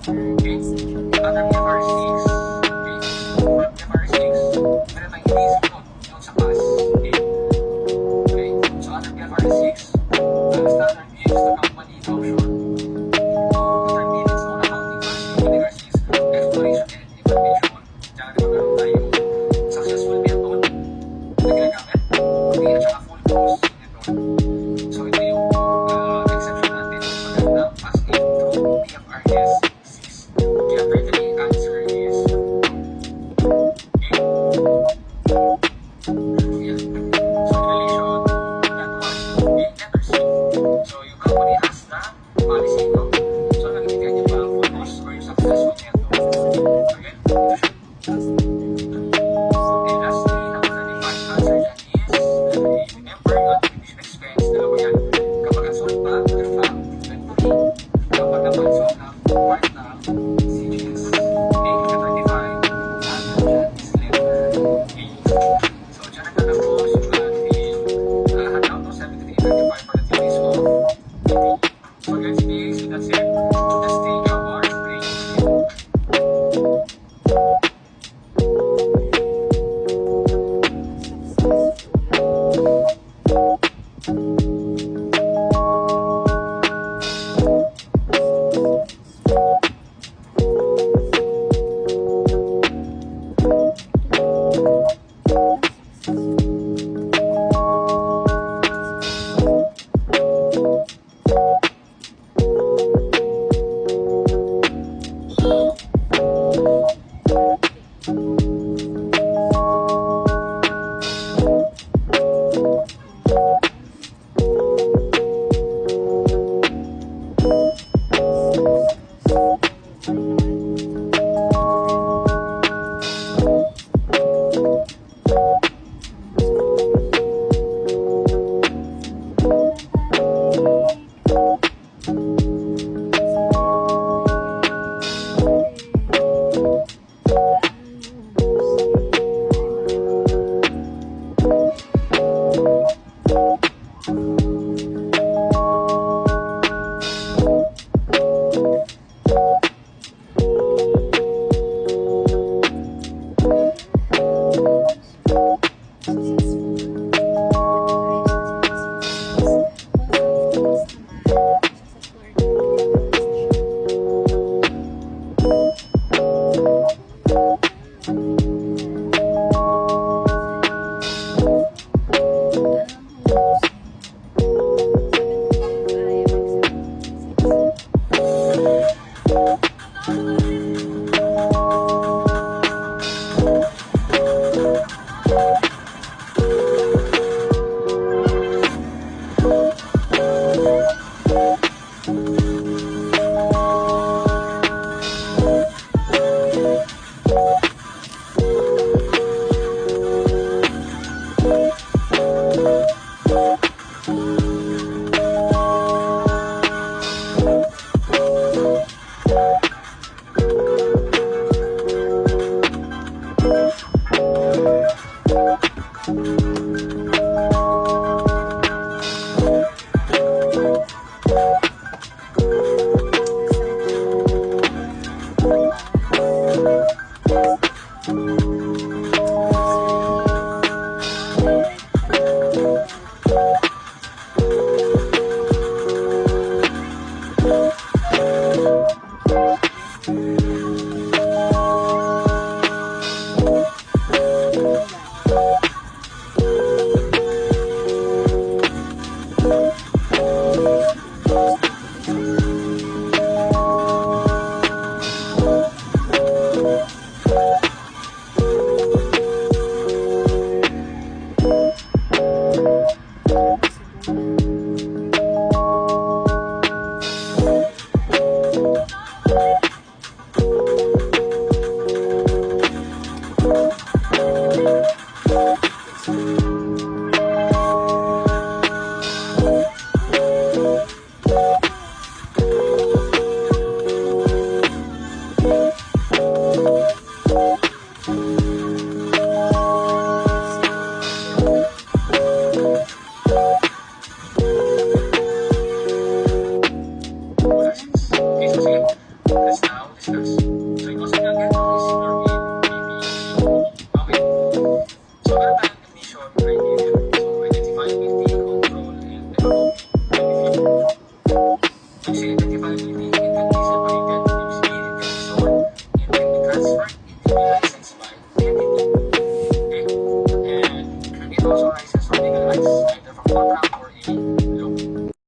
Okay? Under BFR6, okay? For BFR6, meron tayong basic note yung sa class. Okay? Okay? So under BFR6, standard views the company option to determine its own accounting policy with regards to exploration and information. Diyan na magkaroon tayong successful method na ginagamit. Okay? At saka full close method. So ito yung exception natin pag ng passing through BFRS 6. Kaya the answer is okay. Yeah. So in relation to that one, okay, letter C. So yung company has the policy, no? So nagigitigan niyo ba ang full close or yung successful method? Okay? Okay, lastly, number 35 answer dyan is remember your acquisition expense. Dalawa yan. Kapag ang sold pa, fact, inventory. Kapag naman sold na, part na, CGS. Okay, 35 answer dyan is letter A. So dyan nagtatapos yung ating handout, no? 73-35 for the theories of DP. So guys, so that's it. Let's take our break again. So, meron tayong ignition right here.